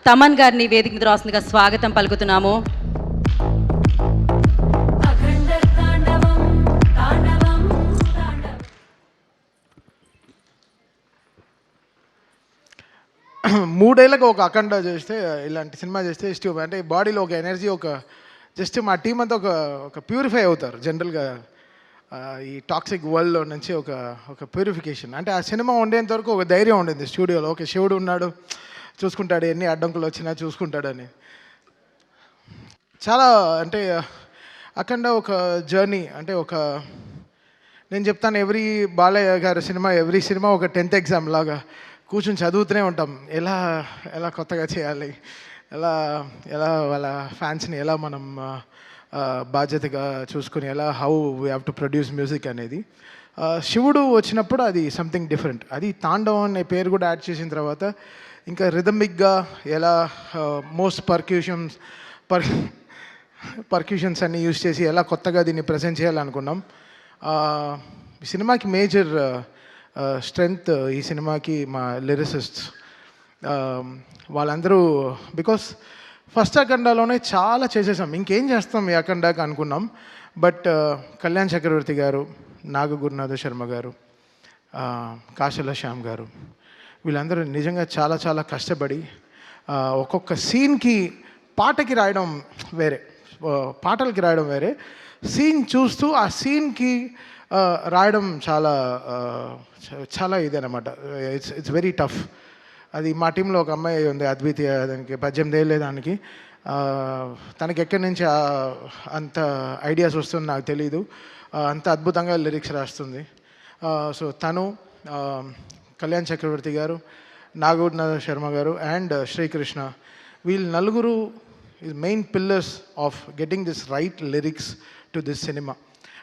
తమన్ గారిని వేదిక మీద రాస్తుందిగా స్వాగతం పలుకుతున్నాము. మూడేళ్ళకి ఒక అఖండ చేస్తే, ఇలాంటి సినిమా చేస్తే ఇష్టం. అంటే బాడీలో ఒక ఎనర్జీ, ఒక జస్ట్ మా టీం అంతా ఒక ప్యూరిఫై అవుతారు జనరల్గా ఈ టాక్సిక్ వరల్డ్లో నుంచి ఒక ప్యూరిఫికేషన్. అంటే ఆ సినిమా ఉండేంత వరకు ఒక ధైర్యం ఉండింది స్టూడియోలో. ఓకే, శివుడు ఉన్నాడు, చూసుకుంటాడు, ఎన్ని అడ్డంకులు వచ్చినా చూసుకుంటాడని. చాలా అంటే అఖండ ఒక జర్నీ. అంటే నేను చెప్తాను, బాలయ్య గారి సినిమా, ఎవ్రీ సినిమా ఒక 10th ఎగ్జామ్ లాగా కూర్చొని చదువుతూనే ఉంటాం. ఎలా కొత్తగా చేయాలి, ఎలా వాళ్ళ ఫ్యాన్స్ని ఎలా మనం బాధ్యతగా చూసుకుని, how we have to produce music అనేది. శివుడు వచ్చినప్పుడు అది సంథింగ్ డిఫరెంట్. అది తాండవం అనే పేరు కూడా యాడ్ చేసిన తర్వాత ఇంకా రిథమిక్గా ఎలా మోస్ట్ పర్క్యూషన్స్ అన్ని యూజ్ చేసి ఎలా కొత్తగా దీన్ని ప్రజెంట్ చేయాలనుకున్నాం. ఈ సినిమాకి మేజర్ స్ట్రెంగ్త్, ఈ సినిమాకి మా లిరిసిస్ట్స్ వాళ్ళందరూ. బికాస్ ఫస్ట్ అఖండాలోనే చాలా చేసేసాం, ఇంకేం చేస్తాం ఈ అఖండాకి అనుకున్నాం. బట్ కళ్యాణ్ చక్రవర్తి గారు, నాగ గురునాథ శర్మ గారు, కాశల శ్యామ్ గారు, వీళ్ళందరూ నిజంగా చాలా చాలా కష్టపడి ఒక్కొక్క సీన్కి పాటలకి రాయడం వేరే, సీన్ చూస్తూ ఆ సీన్కి రాయడం చాలా ఇదనమాట. It's very tough. అది మా టీంలో ఒక అమ్మాయి ఉంది, అద్వితీయ. దానికి 18 ఏళ్ళే దానికి. తనకి ఎక్కడి నుంచి అంత ఐడియాస్ వస్తుందో నాకు తెలీదు. అంత అద్భుతంగా లిరిక్స్ రాస్తుంది. సో తను, కళ్యాణ్ చక్రవర్తి గారు, నాగూర్నాథ శర్మ గారు అండ్ శ్రీకృష్ణ, వీళ్ళు నలుగురు is main pillars of getting this right lyrics to this cinema.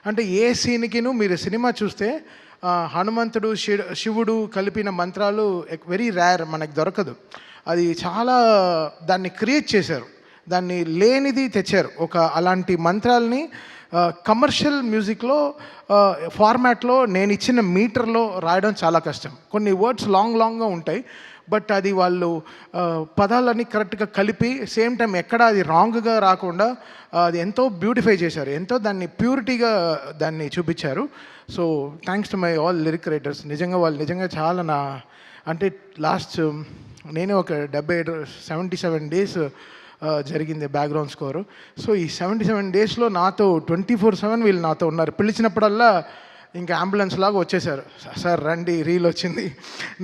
అంటే ఏ సీన్కిను మీరు సినిమా చూస్తే హనుమంతుడు, శివుడు కలిపిన మంత్రాలు వెరీ రేర్, మనకు దొరకదు. అది చాలా దాన్ని క్రియేట్ చేశారు, దాన్ని లేనిది తెచ్చారు. అలాంటి మంత్రాలని కమర్షియల్ మ్యూజిక్లో ఫార్మాట్లో నేను ఇచ్చిన మీటర్లో రాయడం చాలా కష్టం. కొన్ని వర్డ్స్ లాంగ్గా ఉంటాయి, బట్ అది వాళ్ళు పదాలన్నీ కరెక్ట్గా కలిపి సేమ్ టైం ఎక్కడ అది రాంగ్గా రాకుండా అది ఎంతో బ్యూటిఫై చేశారు, ఎంతో దాన్ని ప్యూరిటీగా దాన్ని చూపించారు. So thanks to my all lyric writers. వాళ్ళు నిజంగా చాలా అంటే లాస్ట్ నేనే ఒక 77 డేస్ జరిగింది బ్యాక్గ్రౌండ్ స్కోరు. సో ఈ 77 డేస్లో నాతో 24/7 వీళ్ళు నాతో ఉన్నారు. పిలిచినప్పుడల్లా ఇంకా అంబులెన్స్ లాగా వచ్చేసారు. సార్ రండి, రీల్ వచ్చింది,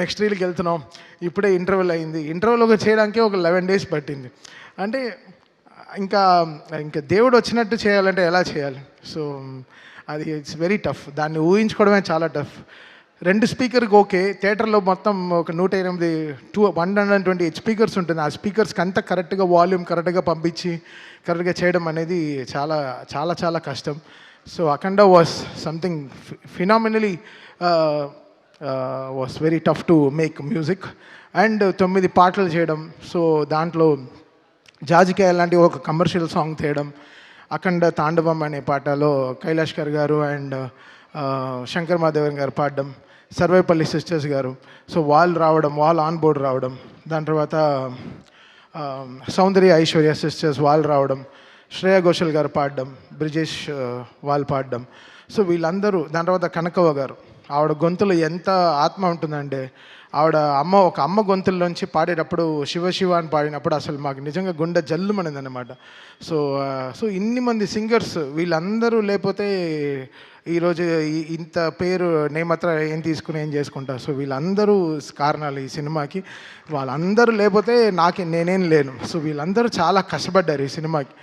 నెక్స్ట్ రీల్కి వెళ్తున్నాం, ఇప్పుడే ఇంటర్వెల్ అయింది. ఇంటర్వెల్ చేయడానికి ఒక 11 డేస్ పట్టింది. అంటే ఇంకా దేవుడు వచ్చినట్టు చేయాలంటే ఎలా చేయాలి? సో అది ఇట్స్ వెరీ టఫ్. దాన్ని ఊహించుకోవడమే చాలా టఫ్. 2 స్పీకర్కి ఓకే, థియేటర్లో మొత్తం ఒక 128 స్పీకర్స్ ఉంటుంది. ఆ స్పీకర్స్కి అంతా కరెక్ట్గా వాల్యూమ్ కరెక్ట్గా పంపించి కరెక్ట్గా చేయడం అనేది చాలా చాలా చాలా కష్టం. So Akhanda was something phenomenally was very tough to make music. And 9 పాటలు చేయడం. సో దాంట్లో జాజికాయ లాంటి ఒక కమర్షియల్ సాంగ్ చేయడం, అఖండ తాండవం అనే పాటలో కైలాష్కర్ గారు అండ్ శంకర్ మాధవన్ గారు పాడడం, సర్వేపల్లి సిస్టర్స్ గారు, సో వాళ్ళు ఆన్ బోర్డ్ రావడం, దాని తర్వాత సౌందర్య ఐశ్వర్య సిస్టర్స్ వాళ్ళు రావడం, శ్రేయా ఘోషల్ గారు పాడడం, బ్రిజేష్ వాళ్ళు పాడడం. సో వీళ్ళందరూ, దాని తర్వాత కనకవ్వ గారు, ఆవిడ గొంతులో ఎంత ఆత్మ ఉంటుందంటే, ఒక అమ్మ గొంతుల్లోంచి పాడేటప్పుడు శివ శివ అని పాడినప్పుడు అసలు మాకు నిజంగా గుండె జల్లుమనింది అనమాట. సో ఇన్ని మంది సింగర్స్, వీళ్ళందరూ లేకపోతే ఈరోజు ఇంత పేరు నేమత్ర ఏం తీసుకుని ఏం చేసుకుంటా. సో వీళ్ళందరూ కారణాలు ఈ సినిమాకి. వాళ్ళందరూ లేకపోతే నేనేం లేను. సో వీళ్ళందరూ చాలా కష్టపడ్డారు ఈ సినిమాకి.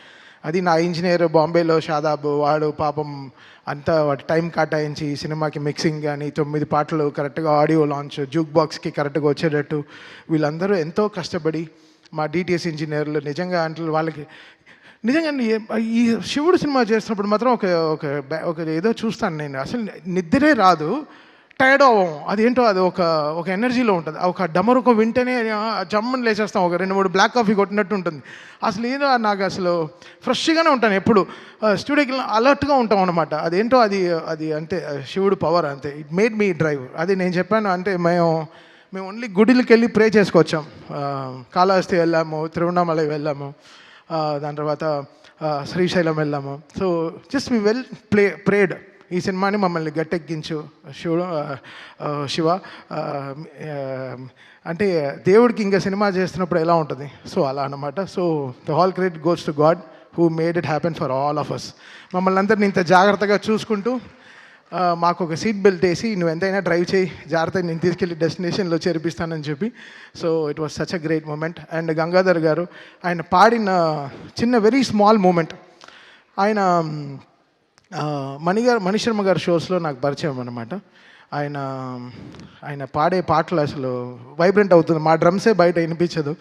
అది నా ఇంజనీర్ బాంబేలో షాదాబ్, వాడు పాపం అంతా వాటి టైం కేటాయించి ఈ సినిమాకి మిక్సింగ్ కానీ 9 పాటలు కరెక్ట్గా ఆడియో లాంచ్, జూక్ బాక్స్కి కరెక్ట్గా వచ్చేటట్టు వీళ్ళందరూ ఎంతో కష్టపడి, మా డిటిఎస్ ఇంజనీర్లు నిజంగా అంటే వాళ్ళకి నిజంగా ఈ శివుడు సినిమా చేస్తున్నప్పుడు మాత్రం ఒక ఏదో చూస్తాను నేను, అసలు నిద్రే రాదు, టైర్డ్ అవ్వం. అదేంటో అది ఒక ఎనర్జీలో ఉంటుంది. ఒక డమరుకో వింటేనే జమ్మని లేచేస్తాం, ఒక 2-3 బ్లాక్ కాఫీ కొట్టినట్టు ఉంటుంది. అసలు ఏదో నాకు అసలు ఫ్రెష్గానే ఉంటాను ఎప్పుడు. స్టూడియోకి అలర్ట్గా ఉంటాం అనమాట. అదేంటో అది అంటే శివుడు పవర్ అంతే. It made me drive. అది నేను చెప్పాను. అంటే మేము ఓన్లీ గుడికి వెళ్ళి ప్రే చేసుకొచ్చాం. కాళహస్తి వెళ్ళాము, తిరువణామలై వెళ్ళాము, దాని తర్వాత శ్రీశైలం వెళ్ళాము. So just we well prayed, ఈ సినిమాని మమ్మల్ని గట్టెక్కించు శివ. అంటే దేవుడికి ఇంకా సినిమా చేస్తున్నప్పుడు ఎలా ఉంటుంది, సో అలా అనమాట. So the all credit goes to God who made it happen for all of us. మమ్మల్ని అందరిని ఇంత జాగ్రత్తగా చూసుకుంటూ మాకు ఒక సీట్ బెల్ట్ వేసి నువ్వు ఎంతైనా డ్రైవ్ చేయి, జాగ్రత్తగా నేను తీసుకెళ్ళి డెస్టినేషన్లో చేర్పిస్తానని చెప్పి. So it was such a great moment. And Gangadhar garu ఆయన పాడిన చిన్న వెరీ స్మాల్ మూమెంట్, ఆయన మణిశర్మ గారి షోస్లో నాకు పరిచయం అనమాట. ఆయన పాడే పాటలు అసలు వైబ్రెంట్ అవుతుంది, మా డ్రమ్సే బయట వినిపించదు.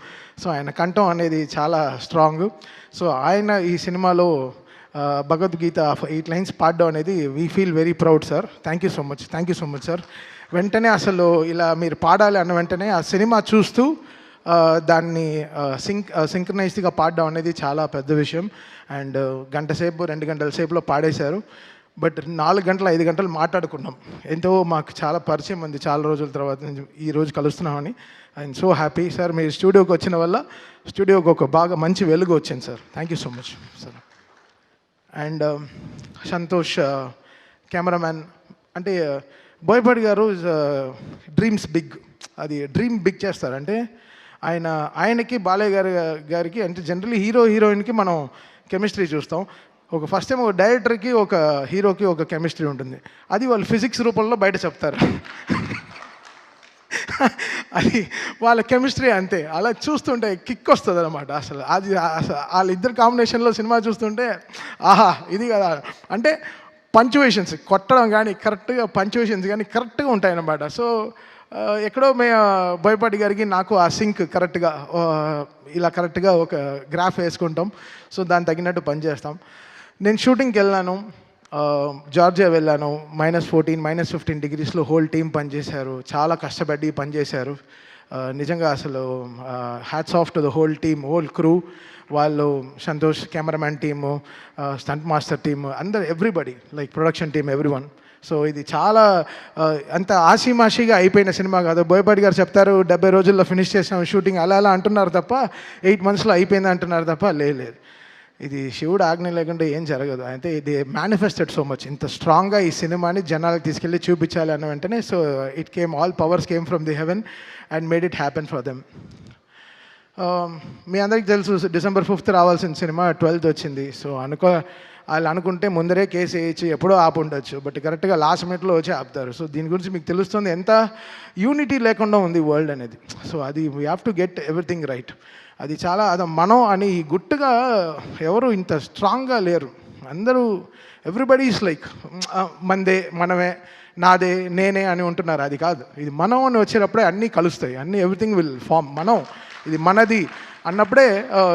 సో ఆయన కంఠం అనేది చాలా స్ట్రాంగ్. సో ఆయన ఈ సినిమాలో భగవద్గీత 8 లైన్స్ పాడడం అనేది we feel very proud sir. Thank you so much sir. వెంటనే అసలు ఇలా మీరు పాడాలి అన్న వెంటనే ఆ సినిమా చూస్తూ దాన్ని సింక్రనైజ్డ్గా పాడడం అనేది చాలా పెద్ద విషయం. అండ్ గంట సేపు 2 గంటల సేపులో పాడేశారు. బట్ 4 గంటలు 5 గంటలు మాట్లాడుకున్నాం. ఎంతో మాకు చాలా పరిచయం ఉంది చాలా రోజుల తర్వాత ఈరోజు కలుస్తున్నామని. I'm so happy sir. మీరు స్టూడియోకి వచ్చిన వల్ల స్టూడియోకి ఒక బాగా మంచి వెలుగు వచ్చింది sir. Thank you so much sir. And Santosh cameraman, అంటే బోయపాటి గారు డ్రీమ్స్ బిగ్, అది డ్రీమ్ బిగ్ చేస్తారంటే ఆయనకి బాలయ్య గారికి అంటే జనరల్లీ హీరోయిన్కి మనం కెమిస్ట్రీ చూస్తాం. ఒక ఫస్ట్ టైం ఒక డైరెక్టర్కి ఒక హీరోకి ఒక కెమిస్ట్రీ ఉంటుంది, అది వాళ్ళు ఫిజిక్స్ రూపంలో బయట చెప్తారు. అది వాళ్ళ కెమిస్ట్రీ అంతే, అలా చూస్తుంటే కిక్ వస్తుంది అనమాట. అసలు అది వాళ్ళిద్దరు కాంబినేషన్లో సినిమా చూస్తుంటే ఆహా ఇది కదా. అంటే పంచువేషన్స్ కొట్టడం కానీ కరెక్ట్గా పంచువేషన్స్ కానీ కరెక్ట్గా ఉంటాయన్నమాట. సో ఎక్కడో బోయపాటి గారికి నాకు ఆ సింక్ కరెక్ట్గా ఇలా కరెక్ట్గా ఒక గ్రాఫ్ వేసుకుంటాం. సో దానికి తగినట్టు పనిచేస్తాం. నేను షూటింగ్కి వెళ్ళాను, జార్జియా వెళ్ళాను. -14 -15 డిగ్రీస్లో హోల్ టీం పనిచేశారు, చాలా కష్టపడి పనిచేశారు. నిజంగా అసలు hats off to the whole team, whole crew. వాళ్ళు Santosh cameraman team, stunt master team, అందరు everybody, like production team, everyone. So ఇది చాలా అంత ఆషిమాషిగా అయిపోయిన సినిమా కాదు. బోయపాటి గారు చెప్తారు 70 రోజుల్లో ఫినిష్ చేసాం షూటింగ్, అలా అంటున్నారు తప్ప 8 monthsలో అయిపోయింది అంటున్నారు తప్ప లేదు. ఇది శివుడు ఆజ్ఞ లేకుండా ఏం జరగదు. అయితే ఇది మేనిఫెస్టెడ్ సో మచ్, ఇంత స్ట్రాంగ్గా ఈ సినిమాని జనాలకు తీసుకెళ్ళి చూపించాలి అన్న వెంటనే so it came, all powers came from the heaven and made it happen for them. మీ అందరికీ తెలుసు December 5th రావాల్సిన సినిమా 12th వచ్చింది. సో వాళ్ళు అనుకుంటే ముందరే కేసు వేయచ్చు, ఎప్పుడో ఆపు ఉండొచ్చు, బట్ కరెక్ట్గా లాస్ట్ మినిట్లో వచ్చి ఆపుతారు. సో దీని గురించి మీకు తెలుస్తుంది ఎంత యూనిటీ లేకుండా ఉంది వరల్డ్ అనేది. సో అది we have to get everything right. అది చాలా మనం అని గుట్టుగా ఎవరు ఇంత స్ట్రాంగ్గా లేరు. అందరూ ఎవ్రీబడి ఈస్ లైక్ మనదే, మనమే, నాదే, నేనే అని ఉంటున్నారు. అది కాదు, ఇది మనం అని వచ్చేటప్పుడే అన్నీ కలుస్తాయి, అన్నీ ఎవ్రీథింగ్ విల్ ఫామ్. మనం ఇది మనది అన్నప్పుడే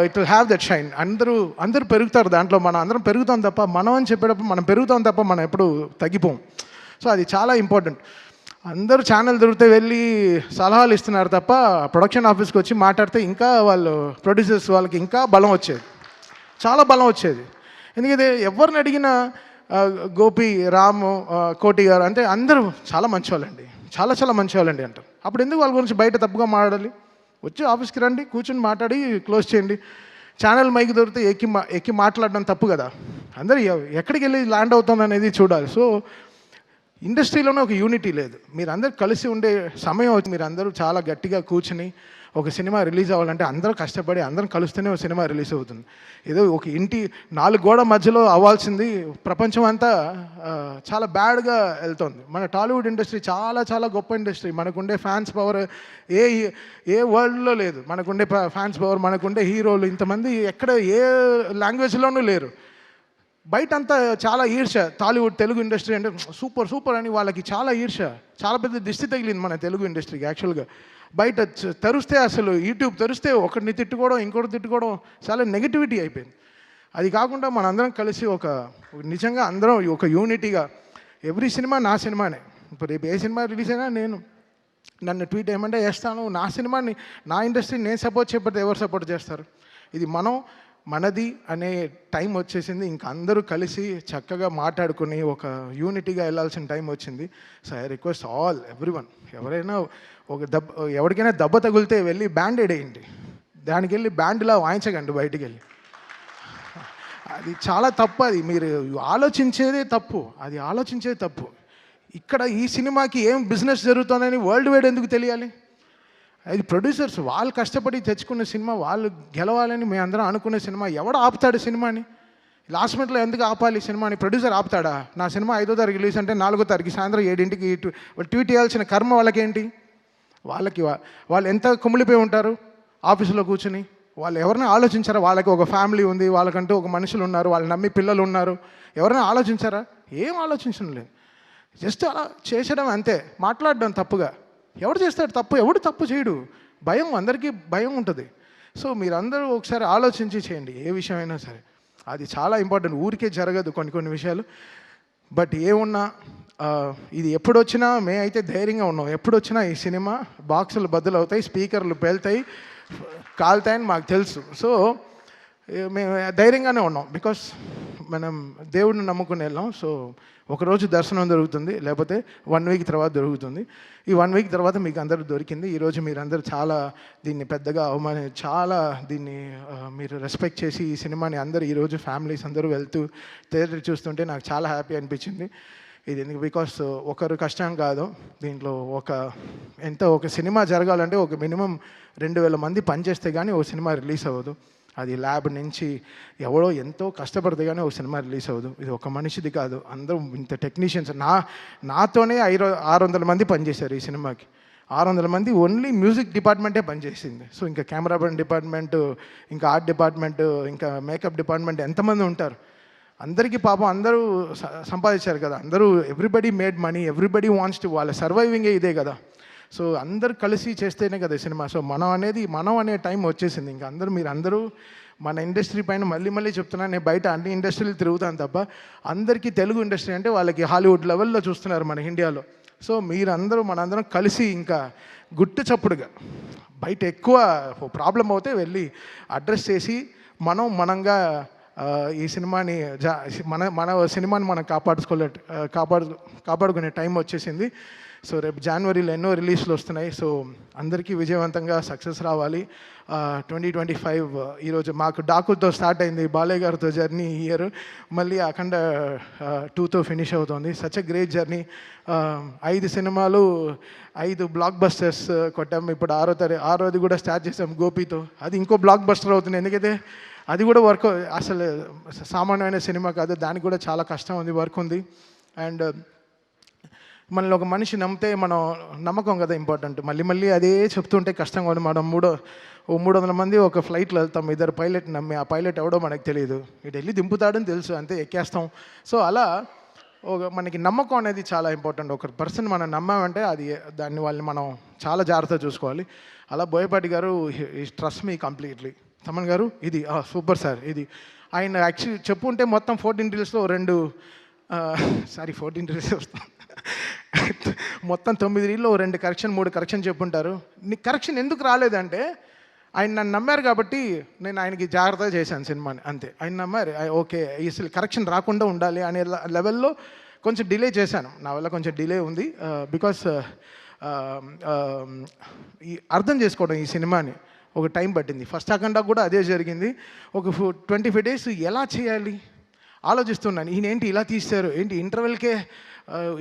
it will have that shine. అందరూ పెరుగుతారు దాంట్లో, మనం అందరం పెరుగుతాం తప్ప, మనం అని చెప్పేటప్పుడు మనం పెరుగుతాం తప్ప మనం ఎప్పుడు తగ్గిపోం. సో అది చాలా ఇంపార్టెంట్. అందరూ ఛానల్ దొరికితే వెళ్ళి సలహాలు ఇస్తున్నారు తప్ప ప్రొడక్షన్ ఆఫీస్కి వచ్చి మాట్లాడితే ఇంకా వాళ్ళు ప్రొడ్యూసర్స్ వాళ్ళకి ఇంకా బలం వచ్చేది, చాలా బలం వచ్చేది. ఎందుకంటే ఎవరిని అడిగినా గోపి, రాము, కోటి గారు అంటే అందరూ చాలా మంచివాళ్ళండి, చాలా మంచివాళ్ళండి అంటారు. అప్పుడు ఎందుకు వాళ్ళ గురించి బయట తప్పుగా మాట్లాడాలి? వచ్చి ఆఫీస్కి రండి, కూర్చొని మాట్లాడి క్లోజ్ చేయండి. ఛానల్ మైక్ దొరికితే ఎక్కి మాట్లాడడం తప్పు కదా. అందరూ ఎక్కడికి వెళ్ళి ల్యాండ్ అవుతుంది అనేది చూడాలి. సో ఇండస్ట్రీలోనే ఒక యూనిటీ లేదు. మీరు అందరూ కలిసి ఉండే సమయం వచ్చి మీరు అందరూ చాలా గట్టిగా కూర్చుని ఒక సినిమా రిలీజ్ అవ్వాలంటే అందరూ కష్టపడి అందరం కలిస్తేనే ఒక సినిమా రిలీజ్ అవుతుంది. ఏదో ఒక ఇంటి 4 గోడ మధ్యలో అవ్వాల్సింది ప్రపంచం అంతా చాలా బ్యాడ్గా వెళ్తుంది. మన టాలీవుడ్ ఇండస్ట్రీ చాలా గొప్ప ఇండస్ట్రీ. మనకుండే ఫ్యాన్స్ పవర్ ఏ వరల్డ్లో లేదు. మనకుండే ఫ్యాన్స్ పవర్, మనకుండే హీరోలు ఇంతమంది ఎక్కడ ఏ లాంగ్వేజ్లోనూ లేరు. బయట అంతా చాలా ఈర్ష. టాలీవుడ్ తెలుగు ఇండస్ట్రీ అంటే సూపర్ అని వాళ్ళకి చాలా ఈర్ష, చాలా పెద్ద దిష్టి తగిలింది మన తెలుగు ఇండస్ట్రీకి. యాక్చువల్గా బయట తెరిస్తే అసలు యూట్యూబ్ తెరిస్తే ఒకరిని తిట్టుకోవడం, ఇంకోటి తిట్టుకోవడం, చాలా నెగిటివిటీ అయిపోయింది. అది కాకుండా మనందరం కలిసి నిజంగా అందరం ఒక యూనిటీగా ఎవ్రీ సినిమా నా సినిమానే. ఇప్పుడు రేపు ఏ సినిమా రిలీజ్ అయినా నన్ను ట్వీట్ ఏమంటే వేస్తాను. నా సినిమాని, నా ఇండస్ట్రీని నేను సపోర్ట్ చేయకపోతే ఎవరు సపోర్ట్ చేస్తారు? ఇది మనం మనది అనే టైం వచ్చేసింది. ఇంక అందరూ కలిసి చక్కగా మాట్లాడుకుని ఒక యూనిటీగా వెళ్ళాల్సిన టైం వచ్చింది. So I request all everyone, ఎవరైనా ఎవరికైనా దెబ్బ తగిలితే వెళ్ళి బ్యాండేడ్ వేయండి, దానికి వెళ్ళి బ్యాండ్లా వాయించకండి బయటికి వెళ్ళి. అది చాలా తప్పు. అది మీరు ఆలోచించేదే తప్పు, అది ఆలోచించేది తప్పు. ఇక్కడ ఈ సినిమాకి ఏం బిజినెస్ జరుగుతుందని వరల్డ్ వైడ్ ఎందుకు తెలియాలి? అది ప్రొడ్యూసర్స్ వాళ్ళు కష్టపడి తెచ్చుకున్న సినిమా, వాళ్ళు గెలవాలని మేము అందరం అనుకునే సినిమా. ఎవడు ఆపుతాడు సినిమాని? లాస్ట్ మినిట్లో ఎందుకు ఆపాలి సినిమాని? ప్రొడ్యూసర్ ఆపుతాడా? నా సినిమా 5వ తారీఖు రిలీజ్ అంటే 4వ తారీఖు సాయంత్రం 7ంటికి ట్వీట్ చేయాల్సిన కర్మ వాళ్ళకేంటి? వాళ్ళు ఎంత కుమిలిపోయి ఉంటారు ఆఫీసులో కూర్చుని. వాళ్ళు ఎవరైనా ఆలోచించారా? వాళ్ళకి ఒక ఫ్యామిలీ ఉంది, వాళ్ళకంటూ ఒక మనుషులు ఉన్నారు, వాళ్ళు నమ్మి పిల్లలు ఉన్నారు. ఎవరైనా ఆలోచించారా? ఏం ఆలోచించడం లేదు. జస్ట్ అలా చేసడం అంతే, మాట్లాడడం తప్పుగా. ఎవడు చేస్తాడు తప్పు? ఎవడు తప్పు చేయడు. భయం, అందరికీ భయం ఉంటుంది. సో మీరందరూ ఒకసారి ఆలోచించి చేయండి ఏ విషయమైనా సరే. అది చాలా ఇంపార్టెంట్. ఊరికే జరగదు కొన్ని విషయాలు. బట్ ఏమున్నా ఇది ఎప్పుడొచ్చినా అయితే ధైర్యంగా ఉన్నాం. ఎప్పుడొచ్చినా ఈ సినిమా బాక్సులు బద్దలవుతాయి, స్పీకర్లు పేలుతాయి, కాలుతాయని మాకు తెలుసు. సో మేము ధైర్యంగానే ఉన్నాం. బికాస్ మనం దేవుడిని నమ్ముకుని వెళ్ళాం. సో ఒకరోజు దర్శనం దొరుకుతుంది, లేకపోతే 1 వీక్ తర్వాత దొరుకుతుంది. ఈ 1 వీక్ తర్వాత మీకు అందరూ దొరికింది. ఈరోజు మీరందరూ చాలా దీన్ని పెద్దగా చాలా దీన్ని మీరు రెస్పెక్ట్ చేసి ఈ సినిమాని అందరూ ఈరోజు ఫ్యామిలీస్ అందరూ వెళ్తూ థియేటర్ చూస్తుంటే నాకు చాలా హ్యాపీ అనిపించింది. ఇది ఎందుకు? బికాస్ ఒకరు కష్టం కాదు దీంట్లో. ఒక సినిమా జరగాలంటే ఒక మినిమం 2000 మంది పనిచేస్తే కానీ ఒక సినిమా రిలీజ్ అవ్వదు. అది ల్యాబ్ నుంచి ఎవడో ఎంతో కష్టపడితే కానీ ఒక సినిమా రిలీజ్ అవ్వదు. ఇది ఒక మనిషిది కాదు, అందరూ ఇంత టెక్నీషియన్స్. నాతోనే 600 మంది పనిచేశారు ఈ సినిమాకి. 600 మంది ఓన్లీ మ్యూజిక్ డిపార్ట్మెంటే పనిచేసింది. సో ఇంకా కెమెరామెన్ డిపార్ట్మెంటు, ఇంకా ఆర్ట్ డిపార్ట్మెంటు, ఇంకా మేకప్ డిపార్ట్మెంట్ ఎంతమంది ఉంటారు? అందరికీ పాపం అందరూ సంపాదించారు కదా. అందరూ everybody made money, everybody wants to, వాళ్ళ సర్వైవింగే ఇదే కదా. సో అందరు కలిసి చేస్తేనే కదా సినిమా. సో మనం అనే టైం వచ్చేసింది. ఇంకా మీరందరూ మన ఇండస్ట్రీ పైన మళ్ళీ చెప్తున్నాను. నేను బయట అన్ని ఇండస్ట్రీలు తిరుగుతాను తప్ప అందరికీ తెలుగు ఇండస్ట్రీ అంటే వాళ్ళకి హాలీవుడ్ లెవెల్లో చూస్తున్నారు మన ఇండియాలో. సో మనందరం కలిసి ఇంకా గుట్టు చప్పుడుగా బయట ఎక్కువ ప్రాబ్లం అవుతే వెళ్ళి అడ్రస్ చేసి మనంగా ఈ సినిమాని మన సినిమాని మనం కాపాడుకునే టైం వచ్చేసింది. సో రేపు జనవరిలో ఎన్నో రిలీజ్లు వస్తున్నాయి. సో అందరికీ విజయవంతంగా సక్సెస్ రావాలి. 2025 ఈరోజు మాకు డాకుతో స్టార్ట్ అయింది, బాలయ్య గారితో జర్నీ ఈ ఇయర్, మళ్ళీ అఖండ 2తో ఫినిష్ అవుతుంది. Such a great journey. 5 సినిమాలు, 5 బ్లాక్ బస్టర్స్ కొట్టాము. ఇప్పుడు 6వది కూడా స్టార్ట్ చేసాం గోపితో. అది ఇంకో బ్లాక్ బస్టర్ అవుతుంది. ఎందుకంటే అది కూడా వర్క్, అసలు సామాన్యమైన సినిమా కాదు, దానికి కూడా చాలా కష్టం ఉంది, వర్క్ ఉంది. అండ్ మనల్ని ఒక మనిషి నమ్మితే నమ్మకం కదా ఇంపార్టెంట్. మళ్ళీ అదే చెప్తుంటే కష్టంగా ఉంది. మనం 300 మంది ఒక ఫ్లైట్లో వెళ్తాం, 2 పైలట్ నమ్మి, ఆ పైలట్ ఎవడో మనకు తెలియదు, ఇటు వెళ్ళి దింపుతాడని తెలుసు, అంతే ఎక్కేస్తాం. సో అలా మనకి నమ్మకం అనేది చాలా ఇంపార్టెంట్. ఒక పర్సన్ మనం నమ్మామంటే వాళ్ళని మనం చాలా జాగ్రత్తగా చూసుకోవాలి. అలా బోయపాటి గారు ట్రస్ట్ మీ కంప్లీట్లీ. తమన్ గారు ఇది సూపర్ సార్. ఇది ఆయన యాక్చువల్లీ చెప్పుంటే మొత్తం 14 రీల్స్లో 14 రీల్స్ వస్తాం, మొత్తం 9 రీల్లో 2 కరెక్షన్ 3 కరెక్షన్ చెప్పుంటారు. నీకు కరెక్షన్ ఎందుకు రాలేదంటే ఆయన నన్ను నమ్మారు కాబట్టి నేను ఆయనకి జాగ్రత్తగా చేశాను సినిమాని, అంతే. ఆయన నమ్మారు, ఓకే అసలు కరెక్షన్ రాకుండా ఉండాలి అనే లెవెల్లో కొంచెం డిలే చేశాను. నా వల్ల కొంచెం డిలే ఉంది. బికాస్ అర్థం చేసుకోవడం ఈ సినిమాని ఒక టైం పట్టింది. ఫస్ట్ అఖండ కూడా అదే జరిగింది. ఒక 25 డేస్ ఎలా చేయాలి ఆలోచిస్తున్నాను. ఈయనేంటి ఇలా తీశారు, ఏంటి ఇంటర్వెల్కే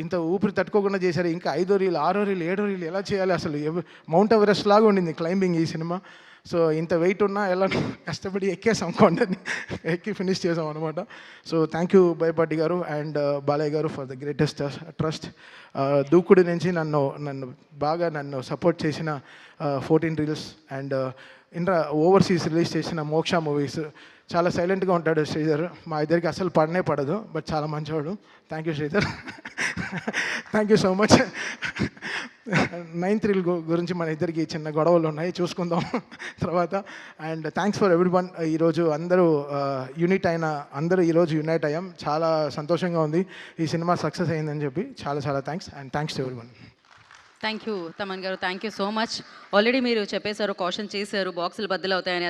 ఇంత ఊపిరి తట్టుకోకుండా చేశారు, ఇంకా 5వ రీల్ 6వ రీల్ 7వ రీల్ ఎలా చేయాలి? అసలు మౌంట్ ఎవరెస్ట్ లాగా ఉండింది క్లైంబింగ్ ఈ సినిమా. సో ఇంత వెయిట్ ఉన్నా ఎలా కష్టపడి ఎక్కేసాం, కొండని ఎక్కి ఫినిష్ చేసాం అనమాట. సో థ్యాంక్ యూ బోయపాటి గారు అండ్ బాలయ్య గారు ఫర్ ద గ్రేటెస్ట్ ట్రస్ట్. దూకుడు నుంచి నన్ను బాగా సపోర్ట్ చేసిన 14 రీల్స్ అండ్ ఓవర్సీస్ రిలీజ్ చేసిన మోక్ష మూవీస్. చాలా సైలెంట్గా ఉంటాడు శ్రీధర్, మా ఇద్దరికి అసలు పడదు, బట్ చాలా మంచివాడు. Thank you Sridhar, thank you so much. 9th reel గురించి మన ఇద్దరికి చిన్న గొడవలు ఉన్నాయి, చూసుకుందాం తర్వాత. And thanks for everyone. ఈరోజు అందరూ అందరూ ఈరోజు యునైట్ అయ్యాం. చాలా సంతోషంగా ఉంది ఈ సినిమా సక్సెస్ అయిందని చెప్పి. చాలా thanks and thanks to everyone. Thank you Thaman గారు, thank you so much. Already మీరు చెప్పేశారు, కాషన్ చేశారు, బాక్సులు బద్దలు అవుతాయని. అదే